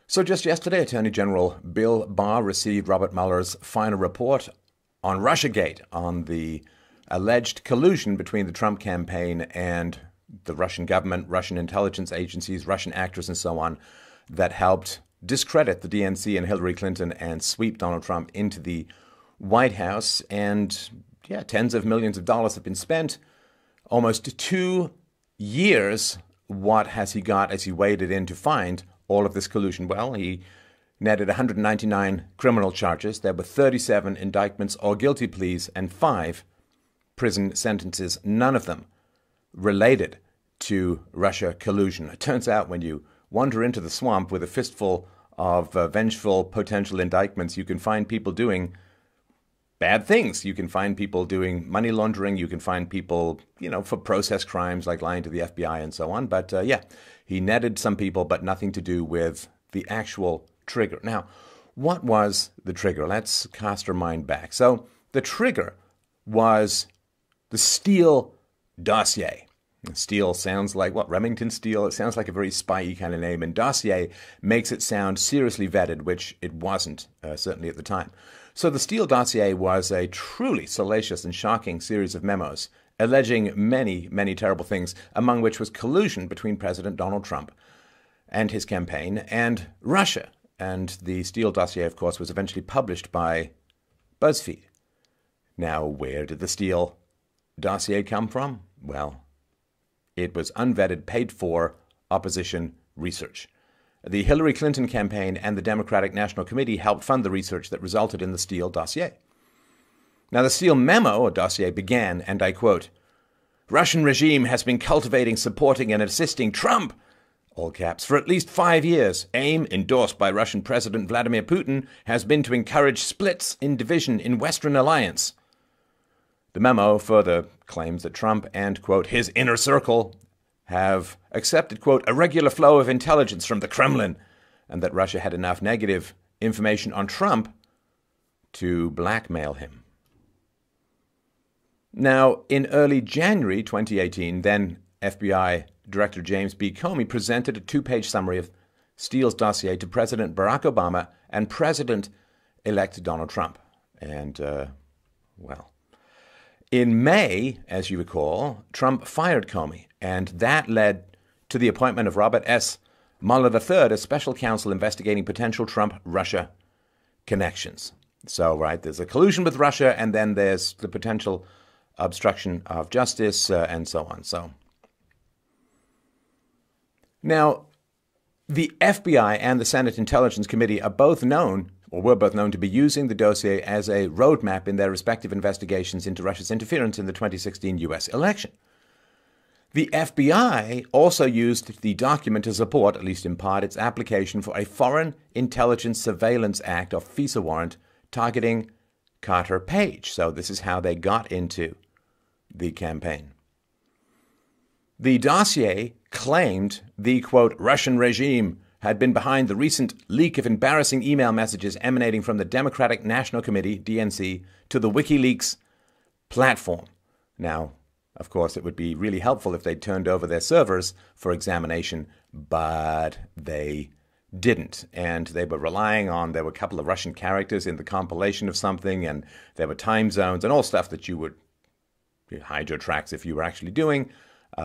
So just yesterday, Attorney General Bill Barr received Robert Mueller's final report on Russiagate, on the alleged collusion between the Trump campaign and the Russian government, Russian intelligence agencies, Russian actors, and so on, that helped discredit the DNC and Hillary Clinton and sweep Donald Trump into the White House. And yeah, tens of millions of dollars have been spent. Almost 2 years. What has he got as he waded in to find all of this collusion? Well, he netted 199 criminal charges. There were 37 indictments or guilty pleas and 5 prison sentences, none of them related to Russia collusion. It turns out when you wander into the swamp with a fistful of vengeful potential indictments, you can find people doing bad things. You can find people doing money laundering. You can find people, for process crimes like lying to the FBI and so on. But yeah, he netted some people, but nothing to do with the actual trigger. Now, what was the trigger? Let's cast our mind back. So the trigger was the Steele dossier. Steele sounds like, what, Remington Steele? It sounds like a very spy-y kind of name. And dossier makes it sound seriously vetted, which it wasn't, certainly at the time. So the Steele dossier was a truly salacious and shocking series of memos alleging many, many terrible things, among which was collusion between President Donald Trump and his campaign and Russia. And the Steele dossier, of course, was eventually published by BuzzFeed. Now, where did the Steele dossier come from? Well, it was unvetted, paid-for opposition research. The Hillary Clinton campaign and the Democratic National Committee helped fund the research that resulted in the Steele dossier. Now, the Steele memo, or dossier, began, and I quote, "Russian regime has been cultivating, supporting, and assisting Trump, all caps, for at least 5 years. Aim, endorsed by Russian President Vladimir Putin, has been to encourage splits in division in Western alliance." The memo further claims that Trump and, quote, his inner circle have accepted, quote, a regular flow of intelligence from the Kremlin, and that Russia had enough negative information on Trump to blackmail him. Now, in early January 2018, then FBI Director James B. Comey presented a 2-page summary of Steele's dossier to President Barack Obama and President-elect Donald Trump. And, well, in May, as you recall, Trump fired Comey, and that led to the appointment of Robert S. Mueller III as special counsel investigating potential Trump-Russia connections. So, right, there's a collusion with Russia, and then there's the potential obstruction of justice, and so on. So, now, the FBI and the Senate Intelligence Committee are both known, or were both known, to be using the dossier as a roadmap in their respective investigations into Russia's interference in the 2016 U.S. election. The FBI also used the document to support, at least in part, its application for a Foreign Intelligence Surveillance Act, or FISA warrant, targeting Carter Page. So this is how they got into the campaign. The dossier claimed the, quote, Russian regime had been behind the recent leak of embarrassing email messages emanating from the Democratic National Committee, DNC, to the WikiLeaks platform. Now, of course, it would be really helpful if they turned over their servers for examination, but they didn't. And they were relying on, there were a couple of Russian characters in the compilation of something, and there were time zones and all stuff that you would hide your tracks if you were actually doing.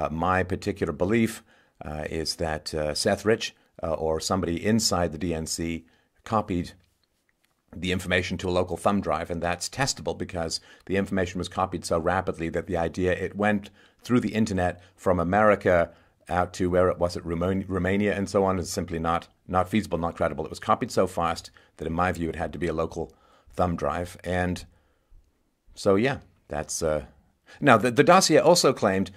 My particular belief is that Seth Rich or somebody inside the DNC copied the information to a local thumb drive, and that's testable because the information was copied so rapidly that the idea, it went through the internet from America out to where it was at Romania and so on, is simply not feasible, not credible. It was copied so fast that in my view it had to be a local thumb drive. And so yeah, that's now the dossier also claimed,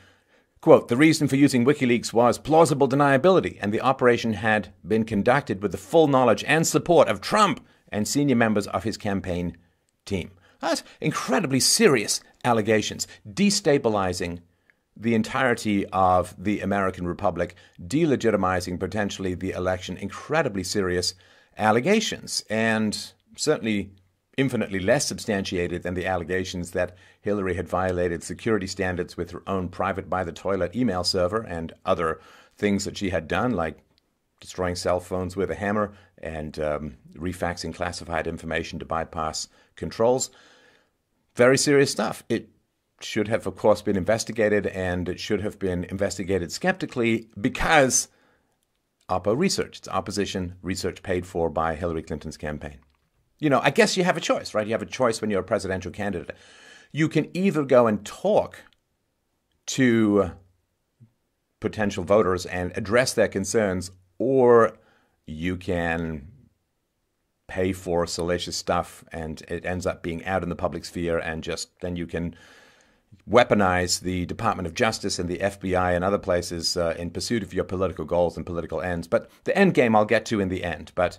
quote, the reason for using WikiLeaks was plausible deniability, and the operation had been conducted with the full knowledge and support of Trump and senior members of his campaign team. That's incredibly serious allegations, destabilizing the entirety of the American Republic, delegitimizing potentially the election. Incredibly serious allegations, and certainly infinitely less substantiated than the allegations that Hillary had violated security standards with her own private by-the-toilet email server and other things that she had done, like destroying cell phones with a hammer and refaxing classified information to bypass controls. Very serious stuff. It should have, of course, been investigated, and it should have been investigated skeptically because Oppo research. It's opposition research paid for by Hillary Clinton's campaign. You know, I guess you have a choice, right? You have a choice when you're a presidential candidate. You can either go and talk to potential voters and address their concerns, or you can pay for salacious stuff and it ends up being out in the public sphere, and just then you can weaponize the Department of Justice and the FBI and other places in pursuit of your political goals and political ends. But the end game I'll get to in the end. But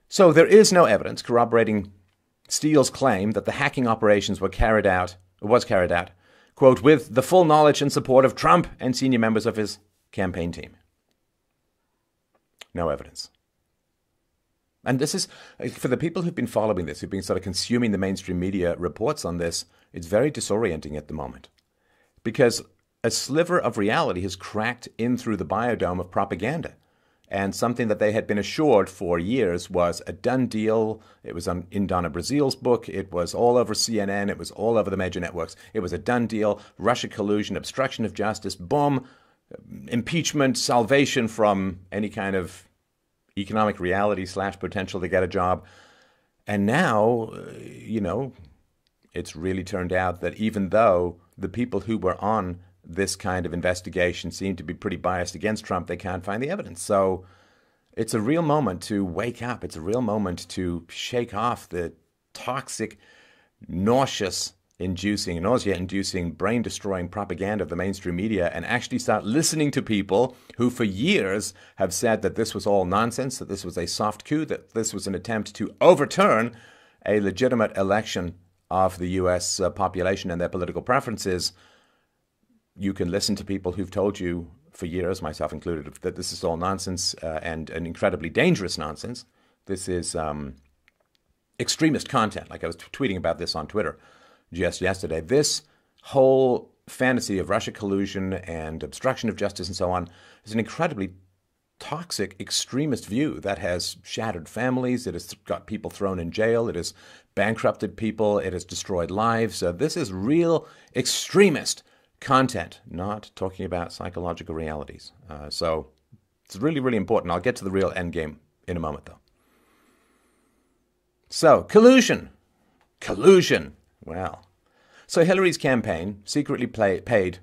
so there is no evidence corroborating Steele's claim that the hacking operations was carried out, quote, with the full knowledge and support of Trump and senior members of his campaign team. No evidence. And this is, for the people who've been following this, who've been sort of consuming the mainstream media reports on this, it's very disorienting at the moment. Because a sliver of reality has cracked in through the biodome of propaganda. And something that they had been assured for years was a done deal. It was in Donna Brazil's book. It was all over CNN. It was all over the major networks. It was a done deal. Russia collusion, obstruction of justice, boom, impeachment, salvation from any kind of economic reality / potential to get a job. And now, you know, it's really turned out that even though the people who were on this kind of investigation seem to be pretty biased against Trump, they can't find the evidence. So it's a real moment to wake up. It's a real moment to shake off the toxic, nausea-inducing, brain-destroying propaganda of the mainstream media and actually start listening to people who for years have said that this was all nonsense, that this was a soft coup, that this was an attempt to overturn a legitimate election of the U.S. population and their political preferences. You can listen to people who've told you for years, myself included, that this is all nonsense and an incredibly dangerous nonsense. This is extremist content. Like I was tweeting about this on Twitter just yesterday. This whole fantasy of Russia collusion and obstruction of justice and so on is an incredibly toxic extremist view that has shattered families. It has got people thrown in jail. It has bankrupted people. It has destroyed lives. This is real extremist content, not talking about psychological realities. So it's really, really important. I'll get to the real end game in a moment, though. So, collusion. Well, so Hillary's campaign secretly paid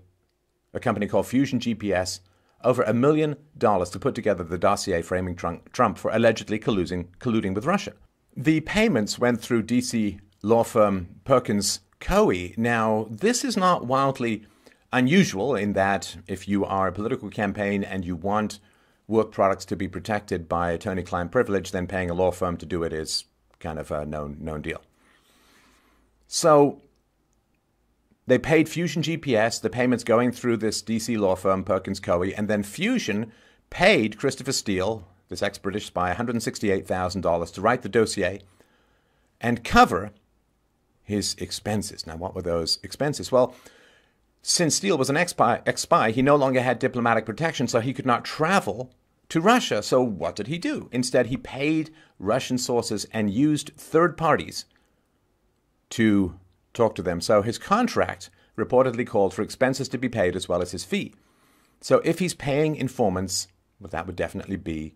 a company called Fusion GPS over $1 million to put together the dossier framing Trump for allegedly colluding with Russia. The payments went through D.C. law firm Perkins Coie. Now, this is not wildly unusual in that if you are a political campaign and you want work products to be protected by attorney-client privilege, then paying a law firm to do it is kind of a known deal. So they paid Fusion GPS, the payments going through this D.C. law firm, Perkins Coie, and then Fusion paid Christopher Steele, this ex-British spy, $168,000 to write the dossier and cover his expenses. Now, what were those expenses? Well, since Steele was an ex-spy, he no longer had diplomatic protection, so he could not travel to Russia. So what did he do? Instead, he paid Russian sources and used third parties to talk to them. So his contract reportedly called for expenses to be paid as well as his fee. So if he's paying informants, well, that would definitely be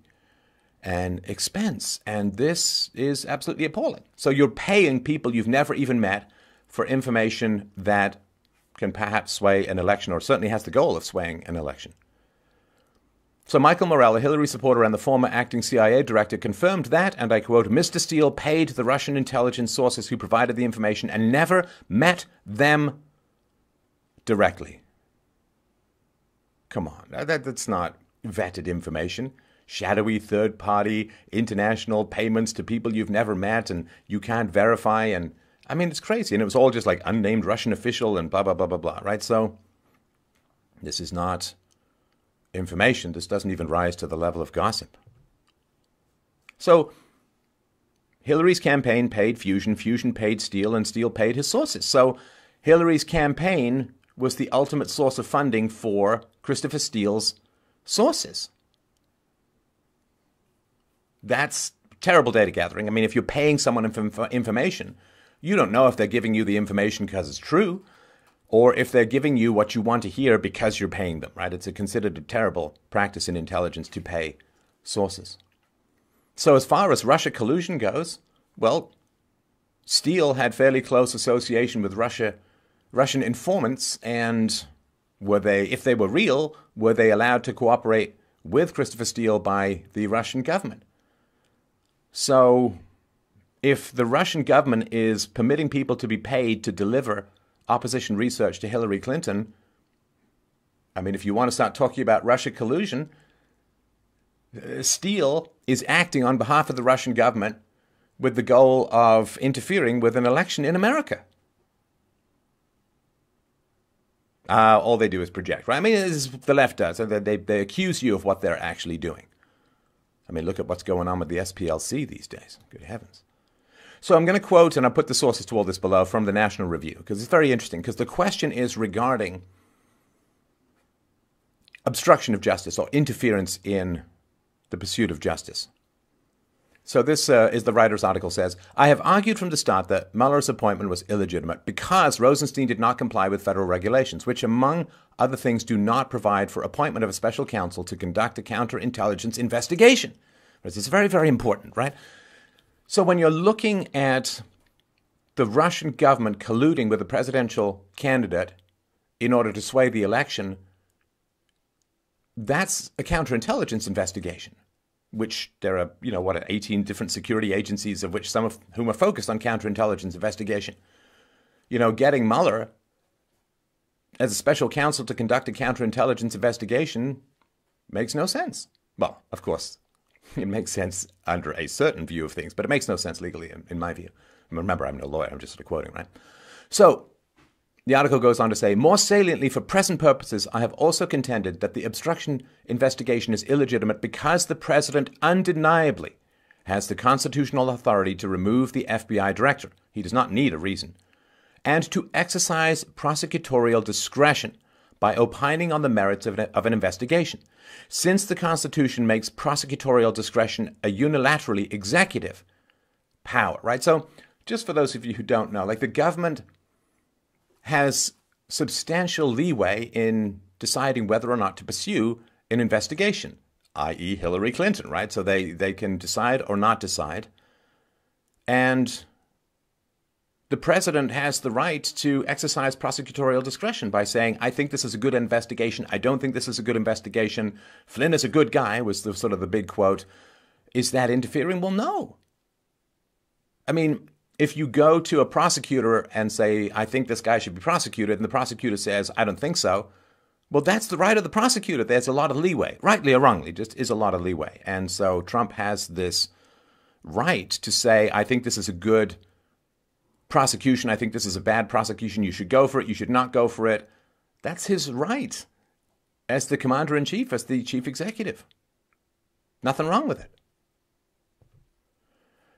an expense. And this is absolutely appalling. So you're paying people you've never even met for information that can perhaps sway an election, or certainly has the goal of swaying an election. So Michael Morell, a Hillary supporter and the former acting CIA director, confirmed that, and I quote, Mr. Steele paid the Russian intelligence sources who provided the information and never met them directly. Come on, that's not vetted information. Shadowy third-party international payments to people you've never met and you can't verify, and I mean, it's crazy. And it was all just like unnamed Russian official and blah, blah, blah, blah, blah, right? So this is not information. This doesn't even rise to the level of gossip. So Hillary's campaign paid Fusion, Fusion paid Steele, and Steele paid his sources. So Hillary's campaign was the ultimate source of funding for Christopher Steele's sources. That's terrible data gathering. I mean, if you're paying someone for information, you don't know if they're giving you the information because it's true or if they're giving you what you want to hear because you're paying them, right? It's considered a terrible practice in intelligence to pay sources. So as far as Russia collusion goes, well, Steele had fairly close association with Russian informants, and if they were real, were they allowed to cooperate with Christopher Steele by the Russian government? So if the Russian government is permitting people to be paid to deliver opposition research to Hillary Clinton, I mean, if you want to start talking about Russia collusion, Steele is acting on behalf of the Russian government with the goal of interfering with an election in America. All they do is project, right? I mean, this is what the left does. They accuse you of what they're actually doing. I mean, look at what's going on with the SPLC these days. Good heavens. So I'm going to quote, and I'll put the sources to all this below, from the National Review, because it's very interesting, because the question is regarding obstruction of justice or interference in the pursuit of justice. So this is the writer's article says, I have argued from the start that Mueller's appointment was illegitimate because Rosenstein did not comply with federal regulations, which, among other things, do not provide for appointment of a special counsel to conduct a counterintelligence investigation. It's very, very important, right? So when you're looking at the Russian government colluding with a presidential candidate in order to sway the election, that's a counterintelligence investigation, which there are, 18 different security agencies, of which some of whom are focused on counterintelligence investigation. Getting Mueller as a special counsel to conduct a counterintelligence investigation makes no sense. Well, of course, it makes sense under a certain view of things, but it makes no sense legally, in my view. Remember, I'm no lawyer, I'm just sort of quoting, right? So the article goes on to say, more saliently for present purposes, I have also contended that the obstruction investigation is illegitimate because the president undeniably has the constitutional authority to remove the FBI director. He does not need a reason. And to exercise prosecutorial discretion by opining on the merits of an investigation, since the Constitution makes prosecutorial discretion a unilaterally executive power, right? So just for those of you who don't know, the government has substantial leeway in deciding whether or not to pursue an investigation, i.e. Hillary Clinton, right? So they can decide or not decide. And the president has the right to exercise prosecutorial discretion by saying, I think this is a good investigation. I don't think this is a good investigation. Flynn is a good guy, was the sort of the big quote. Is that interfering? Well, no. I mean, if you go to a prosecutor and say, I think this guy should be prosecuted, and the prosecutor says, I don't think so, well, that's the right of the prosecutor. There's a lot of leeway, rightly or wrongly, just is a lot of leeway. And so Trump has this right to say, I think this is a good prosecution. I think this is a bad prosecution. You should go for it. You should not go for it. That's his right as the commander-in-chief, as the chief executive. Nothing wrong with it.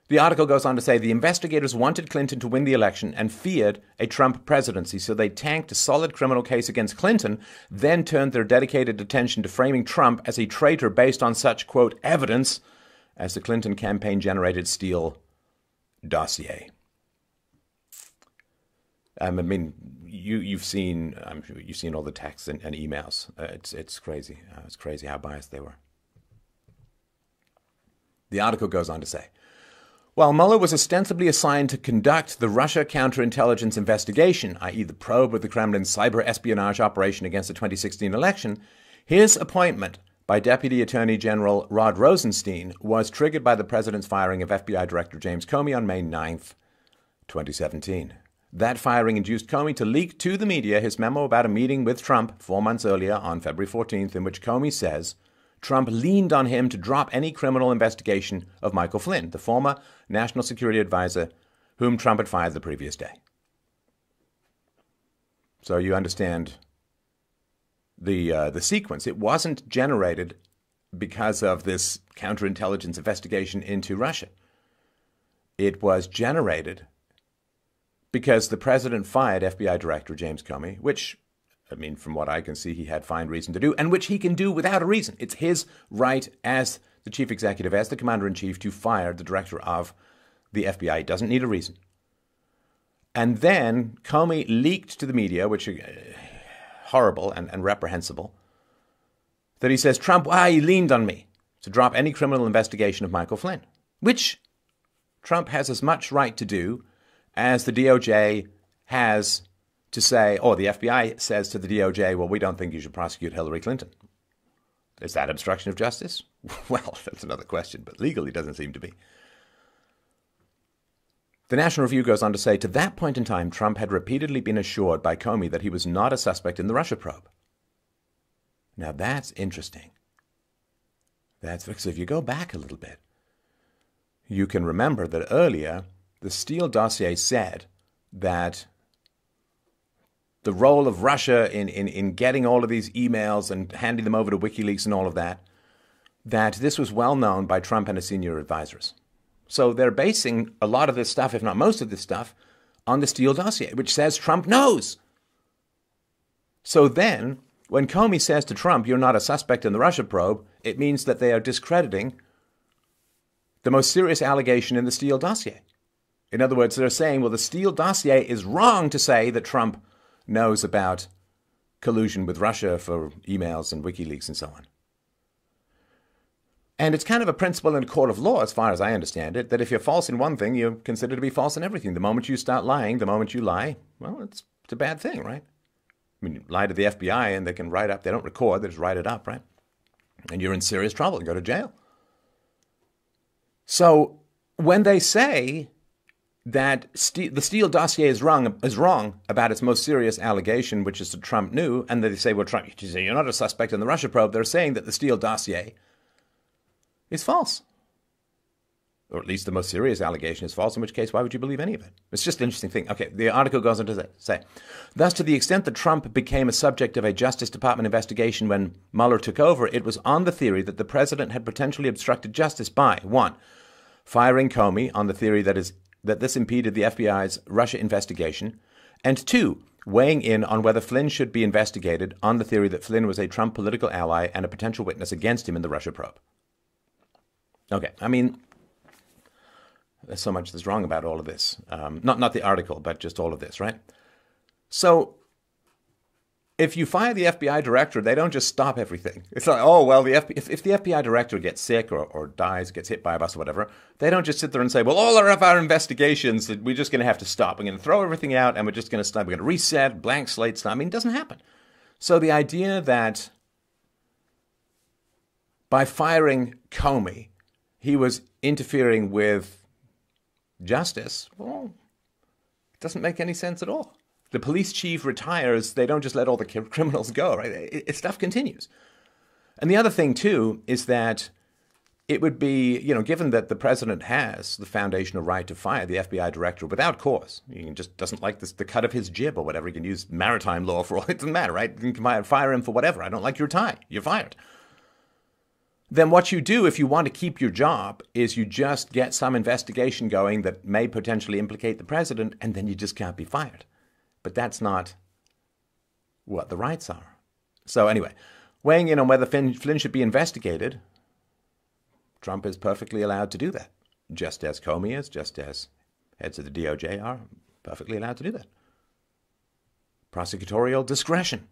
The article goes on to say the investigators wanted Clinton to win the election and feared a Trump presidency, so they tanked a solid criminal case against Clinton, then turned their dedicated attention to framing Trump as a traitor based on such, quote, evidence as the Clinton campaign generated Steele dossier. I mean, you've seen, I'm sure you've seen all the texts and emails. It's crazy. It's crazy how biased they were. The article goes on to say, while Mueller was ostensibly assigned to conduct the Russia counterintelligence investigation, i.e. the probe of the Kremlin's cyber espionage operation against the 2016 election, his appointment by Deputy Attorney General Rod Rosenstein was triggered by the president's firing of FBI Director James Comey on May 9th, 2017. That firing induced Comey to leak to the media his memo about a meeting with Trump 4 months earlier on February 14th, in which Comey says Trump leaned on him to drop any criminal investigation of Michael Flynn, the former national security advisor whom Trump had fired the previous day. So you understand the sequence. It wasn't generated because of this counterintelligence investigation into Russia. It was generated because the president fired FBI Director James Comey, which, I mean, from what I can see, he had fine reason to do, and which he can do without a reason. It's his right as the chief executive, as the commander-in-chief, to fire the director of the FBI. He doesn't need a reason. And then Comey leaked to the media, which is horrible and reprehensible, that he says, Trump, he leaned on me to drop any criminal investigation of Michael Flynn, which Trump has as much right to do as the DOJ has to say, or the FBI says to the DOJ, well, we don't think you should prosecute Hillary Clinton. Is that obstruction of justice? Well, that's another question, but legally doesn't seem to be. The National Review goes on to say, to that point in time, Trump had repeatedly been assured by Comey that he was not a suspect in the Russia probe. Now, that's interesting. That's because if you go back a little bit, you can remember that earlier, the Steele dossier said that the role of Russia in getting all of these emails and handing them over to WikiLeaks and all of that, that this was well known by Trump and his senior advisors. So they're basing a lot of this stuff, if not most of this stuff, on the Steele dossier, which says Trump knows. So then, when Comey says to Trump, you're not a suspect in the Russia probe, it means that they are discrediting the most serious allegation in the Steele dossier. In other words, they're saying, well, the Steele dossier is wrong to say that Trump knows about collusion with Russia for emails and WikiLeaks and so on. And it's kind of a principle in a court of law, as far as I understand it, that if you're false in one thing, you're considered to be false in everything. The moment you start lying, the moment you lie, well, it's a bad thing, right? I mean, you lie to the FBI and they can write up, they don't record, they just write it up, right? And you're in serious trouble and go to jail. So when they say that the Steele dossier is wrong about its most serious allegation, which is that Trump knew, and they say, well, Trump, you say you're not a suspect in the Russia probe, they're saying that the Steele dossier is false. Or at least the most serious allegation is false, in which case, why would you believe any of it? It's just an interesting thing. Okay, the article goes on to say, thus, to the extent that Trump became a subject of a Justice Department investigation when Mueller took over, it was on the theory that the president had potentially obstructed justice by, 1, firing Comey on the theory that this impeded the FBI's Russia investigation, and 2, weighing in on whether Flynn should be investigated on the theory that Flynn was a Trump political ally and a potential witness against him in the Russia probe. Okay, I mean, there's so much that's wrong about all of this. Not the article, but just all of this, right? So if you fire the FBI director, they don't just stop everything. It's like, oh, well, if the FBI director gets sick or dies, gets hit by a bus or whatever, they don't just sit there and say, well, all of our investigations, we're just going to have to stop. We're going to throw everything out and we're just going to stop. We're going to reset, blank slate stuff. I mean, it doesn't happen. So the idea that by firing Comey, he was interfering with justice, well, it doesn't make any sense at all. The police chief retires, they don't just let all the criminals go, right? Stuff continues. And the other thing, too, is that it would be, given that the president has the foundational right to fire the FBI director without cause, he just doesn't like the cut of his jib or whatever, he can use maritime law for all, it doesn't matter, right? You can fire him for whatever. I don't like your tie. You're fired. Then what you do if you want to keep your job is you just get some investigation going that may potentially implicate the president, and then you just can't be fired. But that's not what the rights are. So anyway, weighing in on whether Flynn should be investigated, Trump is perfectly allowed to do that, just as Comey is, just as heads of the DOJ are perfectly allowed to do that. Prosecutorial discretion.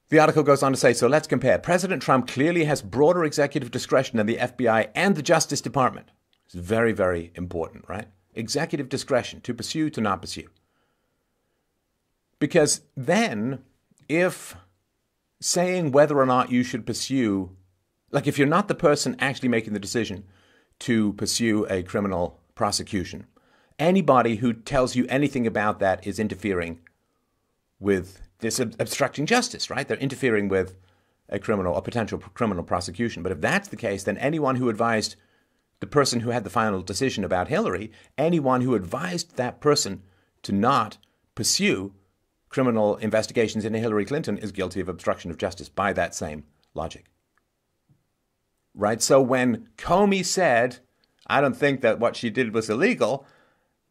The article goes on to say, so let's compare. President Trump clearly has broader executive discretion than the FBI and the Justice Department. It's very, very important, right? Executive discretion, to pursue, to not pursue. Because then, if saying whether or not you should pursue, like if you're not the person actually making the decision to pursue a criminal prosecution, anybody who tells you anything about that is interfering with this obstructing justice, right? They're interfering with a potential criminal prosecution. But if that's the case, then anyone who advised the person who had the final decision about Hillary, anyone who advised that person to not pursue criminal investigations into Hillary Clinton is guilty of obstruction of justice by that same logic. Right? So when Comey said, I don't think that what she did was illegal,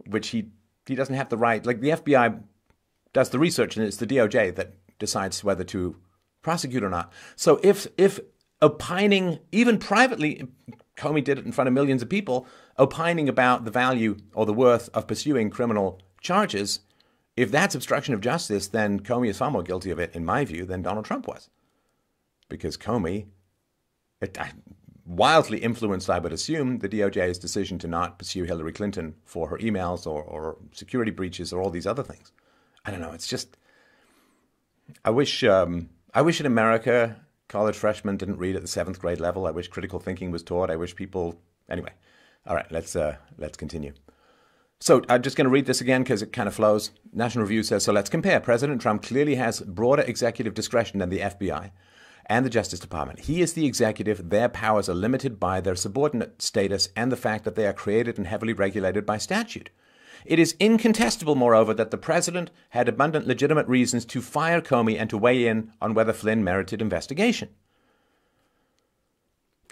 which he doesn't have the right, like the FBI does the research and it's the DOJ that decides whether to prosecute or not. So if opining, even privately, Comey did it in front of millions of people, opining about the value or the worth of pursuing criminal charges, if that's obstruction of justice, then Comey is far more guilty of it, in my view, than Donald Trump was. Because Comey, wildly influenced, I would assume, the DOJ's decision to not pursue Hillary Clinton for her emails or security breaches or all these other things. I don't know. It's just, I wish in America college freshmen didn't read at the 7th grade level. I wish critical thinking was taught. I wish people, anyway. All right, let's continue. So I'm just going to read this again because it kind of flows. National Review says, so let's compare. President Trump clearly has broader executive discretion than the FBI and the Justice Department. He is the executive. Their powers are limited by their subordinate status and the fact that they are created and heavily regulated by statute. It is incontestable, moreover, that the president had abundant legitimate reasons to fire Comey and to weigh in on whether Flynn merited investigation.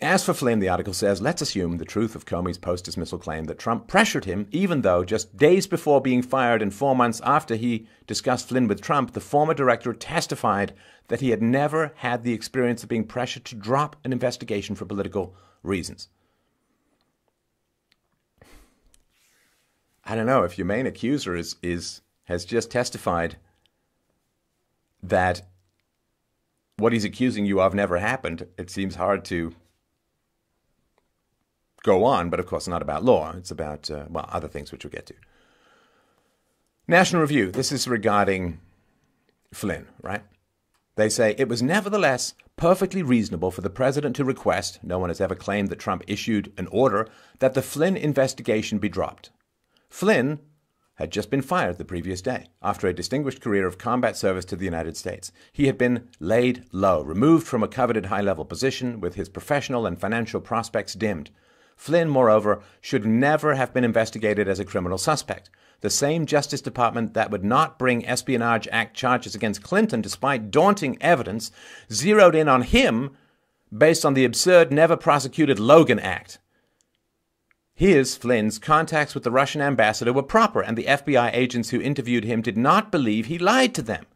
As for Flynn, the article says, let's assume the truth of Comey's post-dismissal claim that Trump pressured him, even though just days before being fired and 4 months after he discussed Flynn with Trump, the former director testified that he had never had the experience of being pressured to drop an investigation for political reasons. I don't know, if your main accuser has just testified that what he's accusing you of never happened, it seems hard to go on, but of course not about law. It's about, other things which we'll get to. National Review, this is regarding Flynn, right? They say, it was nevertheless perfectly reasonable for the president to request, no one has ever claimed that Trump issued an order, that the Flynn investigation be dropped. Flynn had just been fired the previous day after a distinguished career of combat service to the United States. He had been laid low, removed from a coveted high-level position with his professional and financial prospects dimmed. Flynn, moreover, should never have been investigated as a criminal suspect. The same Justice Department that would not bring Espionage Act charges against Clinton despite daunting evidence zeroed in on him based on the absurd, never-prosecuted Logan Act. Flynn's contacts with the Russian ambassador were proper, and the FBI agents who interviewed him did not believe he lied to them.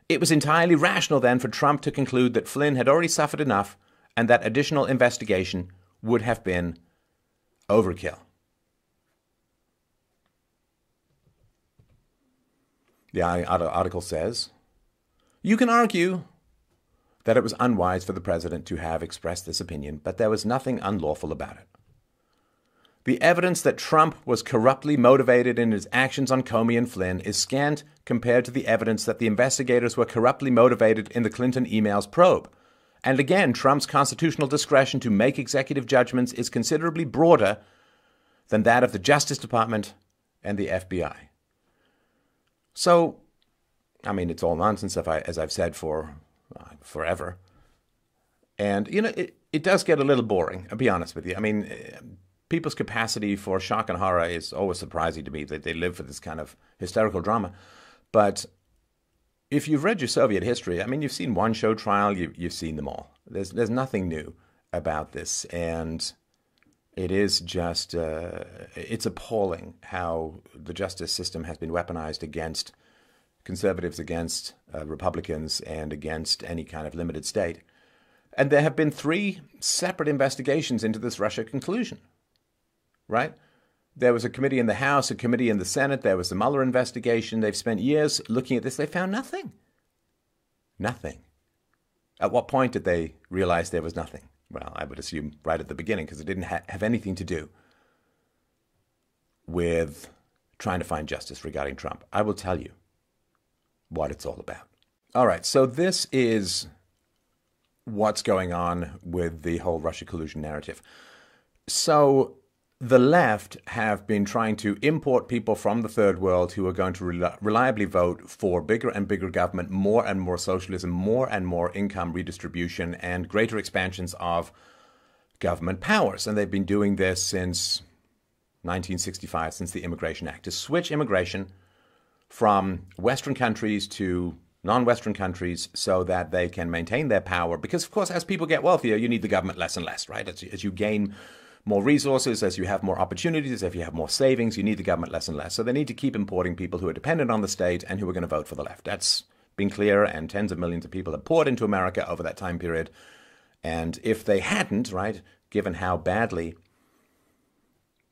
It was entirely rational then for Trump to conclude that Flynn had already suffered enough and that additional investigation would have been overkill. The article says, you can argue that it was unwise for the president to have expressed this opinion, but there was nothing unlawful about it. The evidence that Trump was corruptly motivated in his actions on Comey and Flynn is scant compared to the evidence that the investigators were corruptly motivated in the Clinton emails probe. And again, Trump's constitutional discretion to make executive judgments is considerably broader than that of the Justice Department and the FBI. So, I mean, it's all nonsense, as I've said for forever. And, it does get a little boring, I'll be honest with you. I mean, people's capacity for shock and horror is always surprising to me, that they live for this kind of hysterical drama. But if you've read your Soviet history, I mean, you've seen one show trial, you've seen them all. There's nothing new about this, and it is just, it's appalling how the justice system has been weaponized against conservatives, against Republicans, and against any kind of limited state. And there have been 3 separate investigations into this Russia conclusion, right? There was a committee in the House, a committee in the Senate. There was the Mueller investigation. They've spent years looking at this. They found nothing. Nothing. At what point did they realize there was nothing? Well, I would assume right at the beginning, because it didn't have anything to do with trying to find justice regarding Trump. I will tell you what it's all about. All right, so this is what's going on with the whole Russia collusion narrative. So the left have been trying to import people from the third world who are going to reliably vote for bigger and bigger government, more and more socialism, more and more income redistribution, and greater expansions of government powers. And they've been doing this since 1965, since the Immigration Act, to switch immigration from Western countries to non-Western countries so that they can maintain their power. Because, of course, as people get wealthier, you need the government less and less, right? As you gain more resources, as you have more opportunities, if you have more savings, you need the government less and less. So they need to keep importing people who are dependent on the state and who are going to vote for the left. That's been clear, and tens of millions of people have poured into America over that time period. And if they hadn't, right, given how badly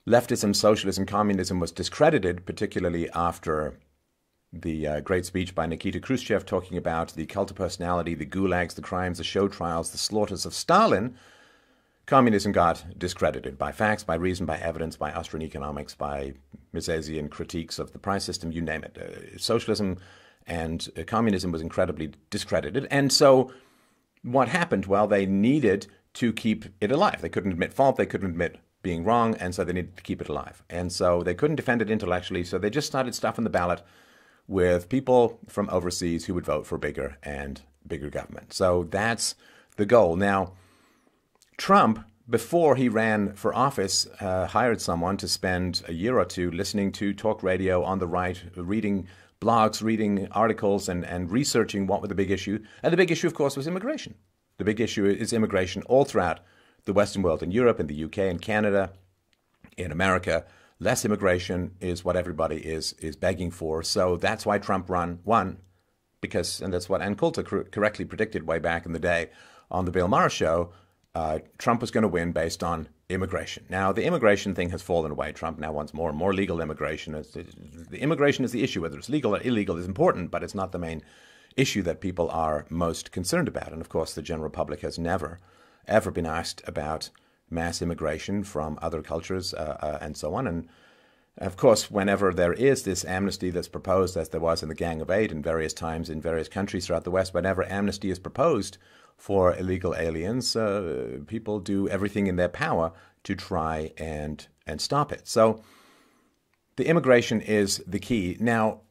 leftism, socialism, communism was discredited, particularly after the great speech by Nikita Khrushchev talking about the cult of personality, the gulags, the crimes, the show trials, the slaughters of Stalin, communism got discredited by facts, by reason, by evidence, by Austrian economics, by Misesian critiques of the price system, you name it. Socialism and communism was incredibly discredited. And so what happened? Well, they needed to keep it alive. They couldn't admit fault. They couldn't admit being wrong. And so they needed to keep it alive. And so they couldn't defend it intellectually. So they just started stuffing the ballot with people from overseas who would vote for bigger and bigger government. So that's the goal. Now, Trump, before he ran for office, hired someone to spend a year or two listening to talk radio on the right, reading blogs, reading articles, and researching what was the big issue. And the big issue, of course, was immigration. The big issue is immigration all throughout the Western world, in Europe, in the UK, in Canada, in America. Less immigration is what everybody is begging for. So that's why Trump won, because, and that's what Ann Coulter correctly predicted way back in the day on the Bill Maher show, Trump was going to win based on immigration. Now, the immigration thing has fallen away. Trump now wants more and more legal immigration. The immigration is the issue. Whether it's legal or illegal is important, but it's not the main issue that people are most concerned about. And, of course, the general public has never, ever been asked about mass immigration from other cultures and so on. And, of course, whenever there is this amnesty that's proposed, as there was in the Gang of Eight in various times in various countries throughout the West, whenever amnesty is proposed for illegal aliens, people do everything in their power to try and stop it. So the immigration is the key. Now,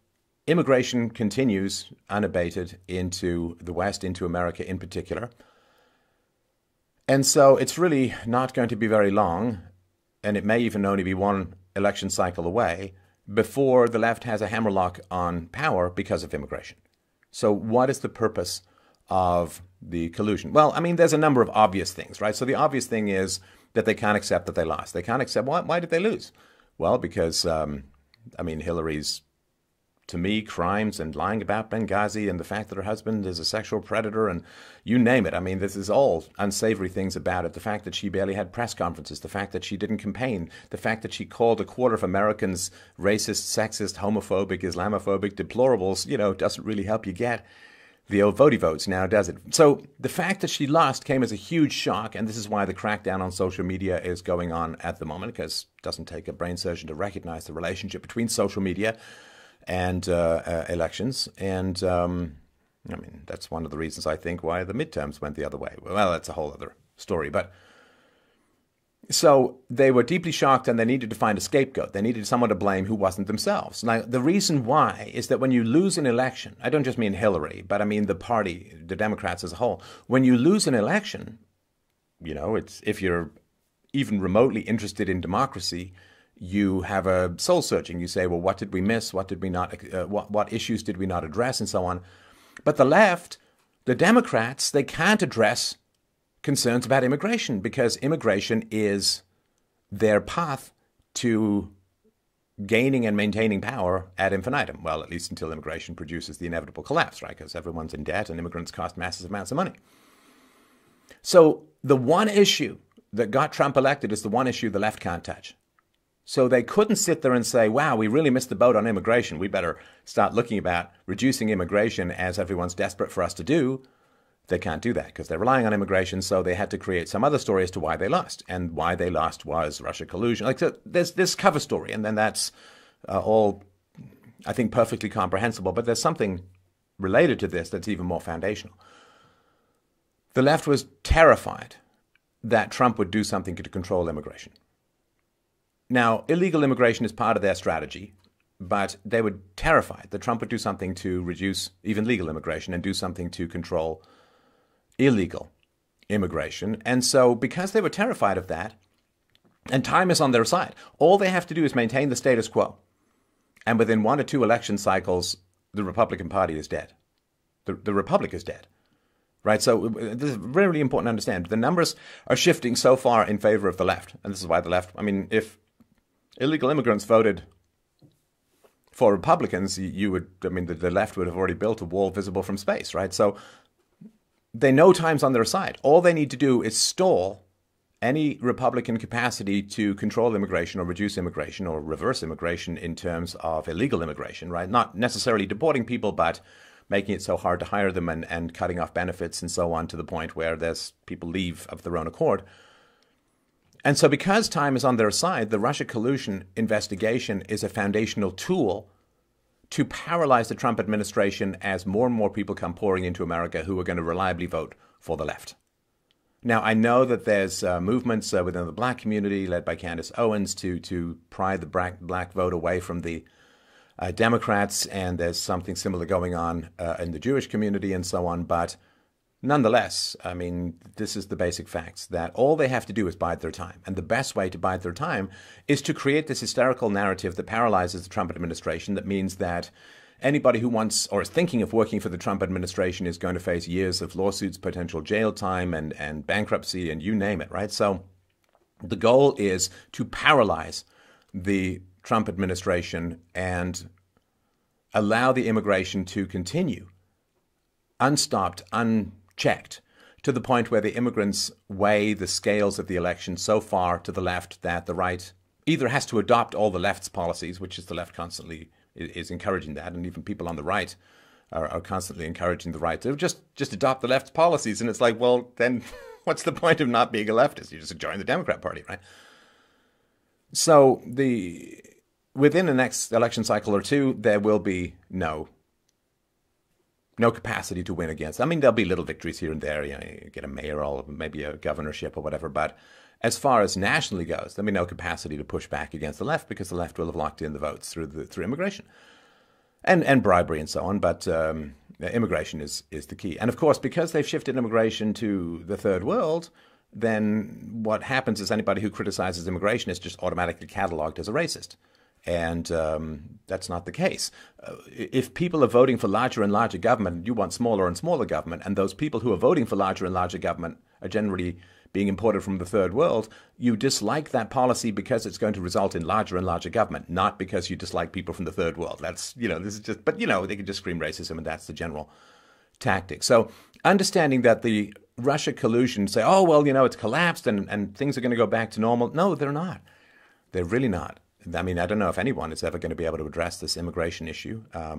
immigration continues unabated into the West, into America in particular. And so it's really not going to be very long, and it may even only be one election cycle away, before the left has a hammerlock on power because of immigration. So what is the purpose of the collusion? Well, I mean, there's a number of obvious things, right? So the obvious thing is that they can't accept that they lost. They can't accept, why did they lose? Well, because, I mean, Hillary's, to me, crimes and lying about Benghazi and the fact that her husband is a sexual predator and you name it. I mean, this is all unsavory things about it. The fact that she barely had press conferences, the fact that she didn't campaign, the fact that she called a quarter of Americans racist, sexist, homophobic, Islamophobic, deplorables, you know, doesn't really help you get the old votey votes now, does it? So the fact that she lost came as a huge shock, and this is why the crackdown on social media is going on at the moment, because it doesn't take a brain surgeon to recognize the relationship between social media and elections. And, I mean, that's one of the reasons, I think, why the midterms went the other way. Well, that's a whole other story. But so they were deeply shocked, and they needed to find a scapegoat. They needed someone to blame who wasn't themselves. Now, the reason why is that when you lose an election, I don't just mean Hillary, but I mean the party, the Democrats as a whole. When you lose an election, you know, it's, if you're even remotely interested in democracy, you have a soul searching. You say, well, what did we miss? What did we not? What issues did we not address, and so on? But the left, the Democrats, they can't address concerns about immigration because immigration is their path to gaining and maintaining power ad infinitum. Well, at least until immigration produces the inevitable collapse, right? Because everyone's in debt and immigrants cost massive amounts of money. So the one issue that got Trump elected is the one issue the left can't touch. So they couldn't sit there and say, wow, we really missed the boat on immigration. We better start looking about reducing immigration as everyone's desperate for us to do. They can't do that because they're relying on immigration. So they had to create some other story as to why they lost. And why they lost was Russia collusion. Like, so there's this cover story, and then that's all, I think, perfectly comprehensible. But there's something related to this that's even more foundational. The left was terrified that Trump would do something to control immigration. Now, illegal immigration is part of their strategy, but they were terrified that Trump would do something to reduce even legal immigration and do something to control illegal immigration. And so because they were terrified of that, and time is on their side, all they have to do is maintain the status quo. And within 1 or 2 election cycles, the Republican Party is dead. The Republic is dead. Right, so this is really important to understand. The numbers are shifting so far in favor of the left. And this is why the left, I mean, if illegal immigrants voted for Republicans, you would, I mean, the left would have already built a wall visible from space, right? So they know time's on their side. All they need to do is stall any Republican capacity to control immigration or reduce immigration or reverse immigration in terms of illegal immigration, right? Not necessarily deporting people, but making it so hard to hire them and cutting off benefits and so on to the point where there's people leave of their own accord. And so because time is on their side, the Russia collusion investigation is a foundational tool to paralyze the Trump administration as more and more people come pouring into America who are going to reliably vote for the left. Now, I know that there's movements within the black community led by Candace Owens to pry the black vote away from the Democrats, and there's something similar going on in the Jewish community and so on, but nonetheless, I mean, this is the basic facts, that all they have to do is bide their time. And the best way to bide their time is to create this hysterical narrative that paralyzes the Trump administration. That means that anybody who wants or is thinking of working for the Trump administration is going to face years of lawsuits, potential jail time, and bankruptcy, and you name it, right? So the goal is to paralyze the Trump administration and allow the immigration to continue unstopped, unchecked, to the point where the immigrants weigh the scales of the election so far to the left that the right either has to adopt all the left's policies, which is the left constantly is encouraging that, and even people on the right are constantly encouraging the right to just adopt the left's policies. And it's like, well, then what's the point of not being a leftist? You just join the Democrat Party, right? So within the next election cycle or two, there will be no capacity to win against. I mean, there'll be little victories here and there. You get a mayoral, maybe a governorship or whatever. But as far as nationally goes, there'll be no capacity to push back against the left because the left will have locked in the votes through immigration and bribery and so on. But immigration is the key. And of course, because they've shifted immigration to the third world, then what happens is anybody who criticizes immigration is just automatically cataloged as a racist. And that's not the case. If people are voting for larger and larger government, you want smaller and smaller government, and those people who are voting for larger and larger government are generally being imported from the third world, you dislike that policy because it's going to result in larger and larger government, not because you dislike people from the third world. That's, this is just, but, they can just scream racism, and that's the general tactic. So understanding that the Russia collusion say, oh, well, it's collapsed and things are going to go back to normal. No, they're not. They're really not. I mean, I don't know if anyone is ever going to be able to address this immigration issue. I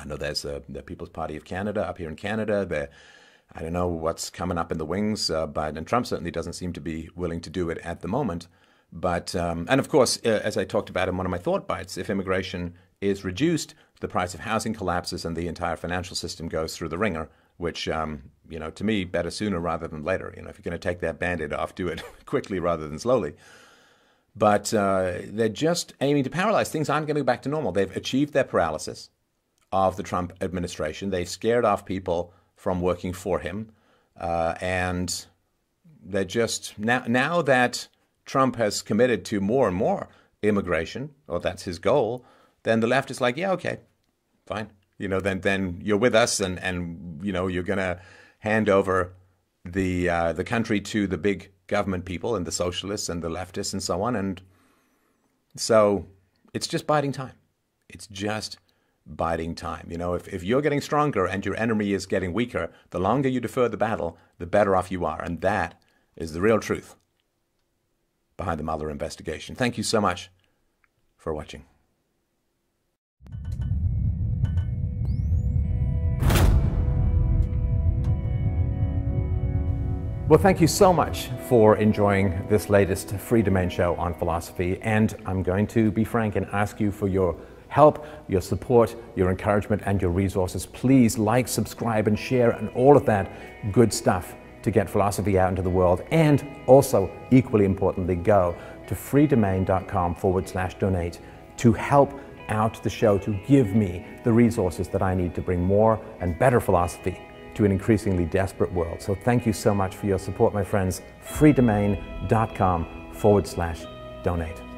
know there's the People's Party of Canada up here in Canada. I don't know what's coming up in the wings, and Trump certainly doesn't seem to be willing to do it at the moment. But and of course, as I talked about in one of my thought bites, if immigration is reduced, the price of housing collapses and the entire financial system goes through the ringer, which, to me, better sooner rather than later. If you're going to take that Band-Aid off, do it quickly rather than slowly. But they're just aiming to paralyze. Things aren't going to go back to normal. They've achieved their paralysis of the Trump administration. They've scared off people from working for him. And they're just, now that Trump has committed to more and more immigration, or that's his goal, then the left is like, yeah, okay, fine. Then you're with us and you're going to hand over the country to the big government people and the socialists and the leftists and so on. And so it's just biding time. It's just biding time. If you're getting stronger and your enemy is getting weaker, the longer you defer the battle, the better off you are. And that is the real truth behind the Mueller investigation. Thank you so much for watching. Well, thank you so much for enjoying this latest free domain show on philosophy. And I'm going to be frank and ask you for your help, your support, your encouragement, and your resources. Please like, subscribe, and share, and all of that good stuff to get philosophy out into the world. And also, equally importantly, go to freedomain.com/donate to help out the show, to give me the resources that I need to bring more and better philosophy to an increasingly desperate world. So thank you so much for your support, my friends. freedomain.com/donate.